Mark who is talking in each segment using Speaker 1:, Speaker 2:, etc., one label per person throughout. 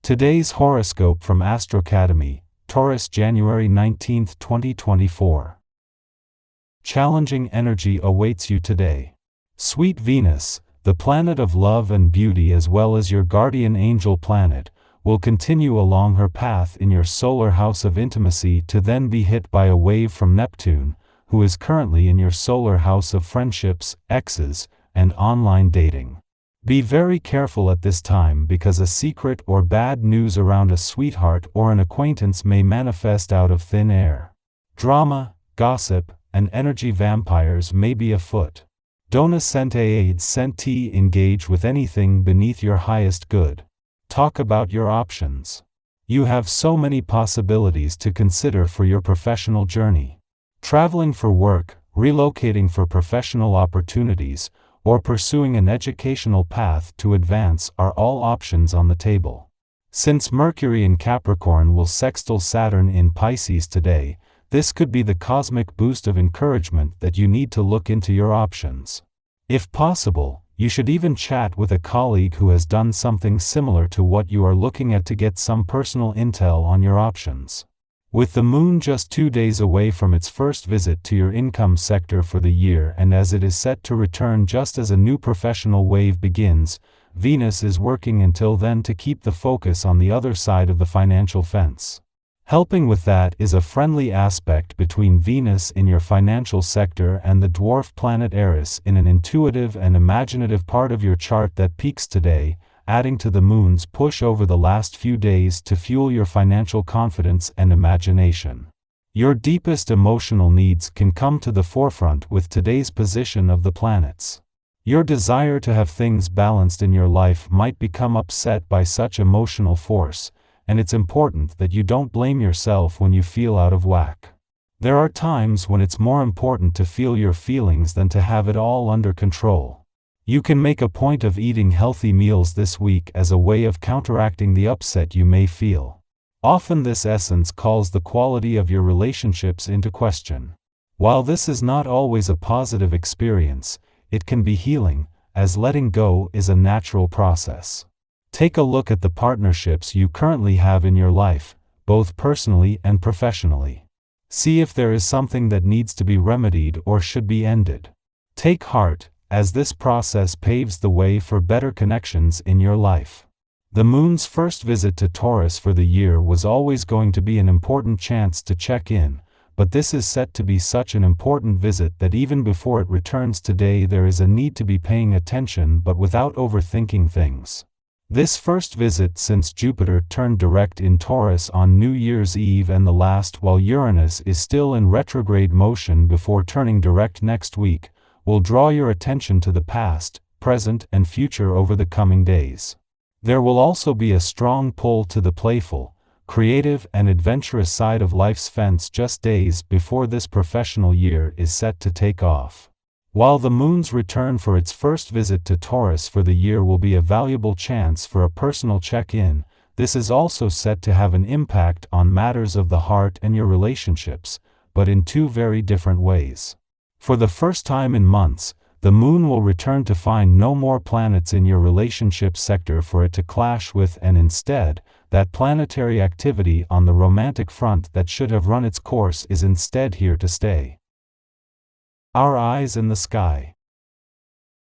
Speaker 1: Today's horoscope from Astro Academy, Taurus, January 19, 2024. Challenging energy awaits you today. Sweet Venus, the planet of love and beauty as well as your guardian angel planet, will continue along her path in your solar house of intimacy to then be hit by a wave from Neptune, who is currently in your solar house of friendships, exes, and online dating. Be very careful at this time because a secret or bad news around a sweetheart or an acquaintance may manifest out of thin air. Drama, gossip, and energy vampires may be afoot. Don't engage with anything beneath your highest good. Talk about your options. You have so many possibilities to consider for your professional journey. Traveling for work, relocating for professional opportunities, or pursuing an educational path to advance are all options on the table. Since Mercury in Capricorn will sextile Saturn in Pisces today, this could be the cosmic boost of encouragement that you need to look into your options. If possible, you should even chat with a colleague who has done something similar to what you are looking at to get some personal intel on your options. With the moon just 2 days away from its first visit to your income sector for the year and as it is set to return just as a new professional wave begins, Venus is working until then to keep the focus on the other side of the financial fence. Helping with that is a friendly aspect between Venus in your financial sector and the dwarf planet Eris in an intuitive and imaginative part of your chart that peaks today, adding to the moon's push over the last few days to fuel your financial confidence and imagination. Your deepest emotional needs can come to the forefront with today's position of the planets. Your desire to have things balanced in your life might become upset by such emotional force, and it's important that you don't blame yourself when you feel out of whack. There are times when it's more important to feel your feelings than to have it all under control. You can make a point of eating healthy meals this week as a way of counteracting the upset you may feel. Often this essence calls the quality of your relationships into question. While this is not always a positive experience, it can be healing, as letting go is a natural process. Take a look at the partnerships you currently have in your life, both personally and professionally. See if there is something that needs to be remedied or should be ended. Take heart, as this process paves the way for better connections in your life. The moon's first visit to Taurus for the year was always going to be an important chance to check in, but this is set to be such an important visit that even before it returns today there is a need to be paying attention but without overthinking things. This first visit since Jupiter turned direct in Taurus on New Year's Eve and the last while Uranus is still in retrograde motion before turning direct next week, will draw your attention to the past, present, and future over the coming days. There will also be a strong pull to the playful, creative, and adventurous side of life's fence just days before this professional year is set to take off. While the moon's return for its first visit to Taurus for the year will be a valuable chance for a personal check-in, this is also set to have an impact on matters of the heart and your relationships, but in two very different ways. For the first time in months, the moon will return to find no more planets in your relationship sector for it to clash with and instead, that planetary activity on the romantic front that should have run its course is instead here to stay. Our eyes in the sky.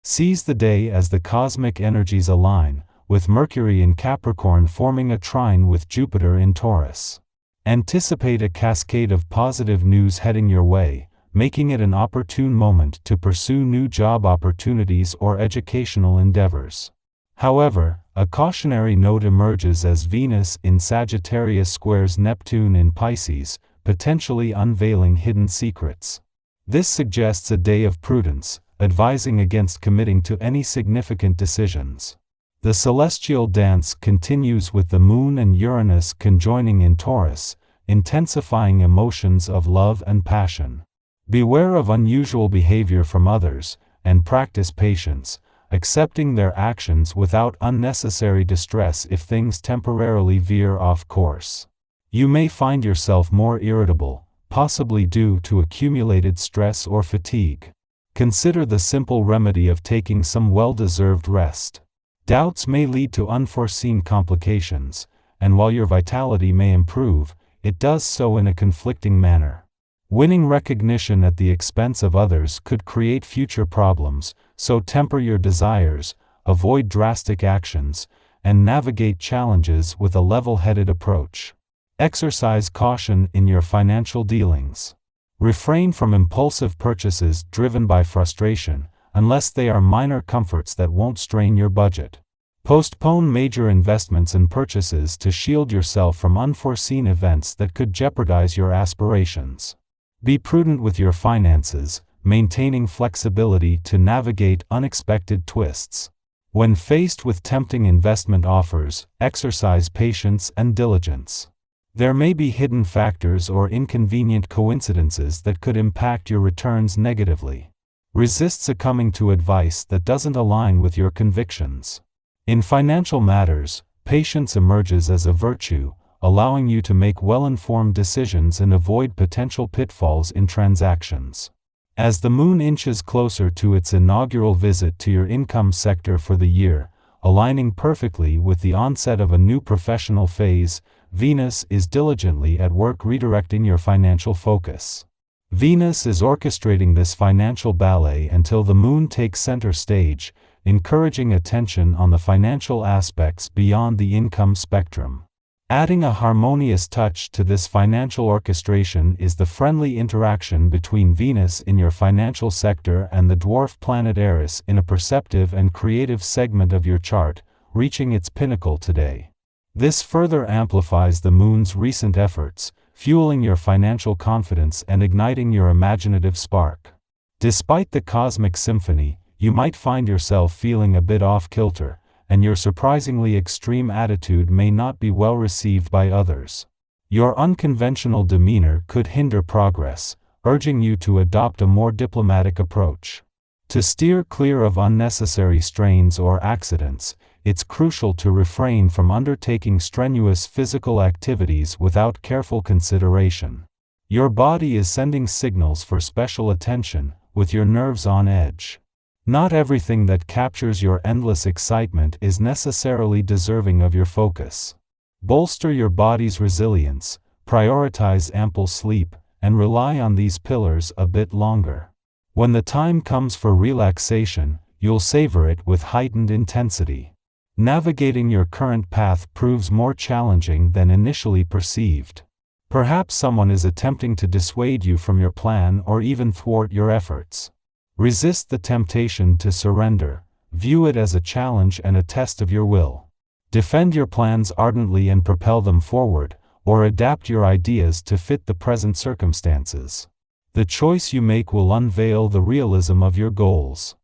Speaker 1: Seize the day as the cosmic energies align, with Mercury in Capricorn forming a trine with Jupiter in Taurus. Anticipate a cascade of positive news heading your way, making it an opportune moment to pursue new job opportunities or educational endeavors. However, a cautionary note emerges as Venus in Sagittarius squares Neptune in Pisces, potentially unveiling hidden secrets. This suggests a day of prudence, advising against committing to any significant decisions. The celestial dance continues with the Moon and Uranus conjoining in Taurus, intensifying emotions of love and passion. Beware of unusual behavior from others, and practice patience, accepting their actions without unnecessary distress if things temporarily veer off course. You may find yourself more irritable, possibly due to accumulated stress or fatigue. Consider the simple remedy of taking some well-deserved rest. Doubts may lead to unforeseen complications, and while your vitality may improve, it does so in a conflicting manner. Winning recognition at the expense of others could create future problems, so temper your desires, avoid drastic actions, and navigate challenges with a level-headed approach. Exercise caution in your financial dealings. Refrain from impulsive purchases driven by frustration, unless they are minor comforts that won't strain your budget. Postpone major investments and purchases to shield yourself from unforeseen events that could jeopardize your aspirations. Be prudent with your finances, maintaining flexibility to navigate unexpected twists. When faced with tempting investment offers, exercise patience and diligence. There may be hidden factors or inconvenient coincidences that could impact your returns negatively. Resist succumbing to advice that doesn't align with your convictions. In financial matters, patience emerges as a virtue, allowing you to make well-informed decisions and avoid potential pitfalls in transactions. As the moon inches closer to its inaugural visit to your income sector for the year, aligning perfectly with the onset of a new professional phase, Venus is diligently at work redirecting your financial focus. Venus is orchestrating this financial ballet until the moon takes center stage, encouraging attention on the financial aspects beyond the income spectrum. Adding a harmonious touch to this financial orchestration is the friendly interaction between Venus in your financial sector and the dwarf planet Eris in a perceptive and creative segment of your chart, reaching its pinnacle today. This further amplifies the moon's recent efforts, fueling your financial confidence and igniting your imaginative spark. Despite the cosmic symphony, you might find yourself feeling a bit off-kilter, and your surprisingly extreme attitude may not be well received by others. Your unconventional demeanor could hinder progress, urging you to adopt a more diplomatic approach. To steer clear of unnecessary strains or accidents, it's crucial to refrain from undertaking strenuous physical activities without careful consideration. Your body is sending signals for special attention, with your nerves on edge. Not everything that captures your endless excitement is necessarily deserving of your focus. Bolster your body's resilience, prioritize ample sleep, and rely on these pillars a bit longer. When the time comes for relaxation, you'll savor it with heightened intensity. Navigating your current path proves more challenging than initially perceived. Perhaps someone is attempting to dissuade you from your plan or even thwart your efforts. Resist the temptation to surrender, view it as a challenge and a test of your will. Defend your plans ardently and propel them forward, or adapt your ideas to fit the present circumstances. The choice you make will unveil the realism of your goals.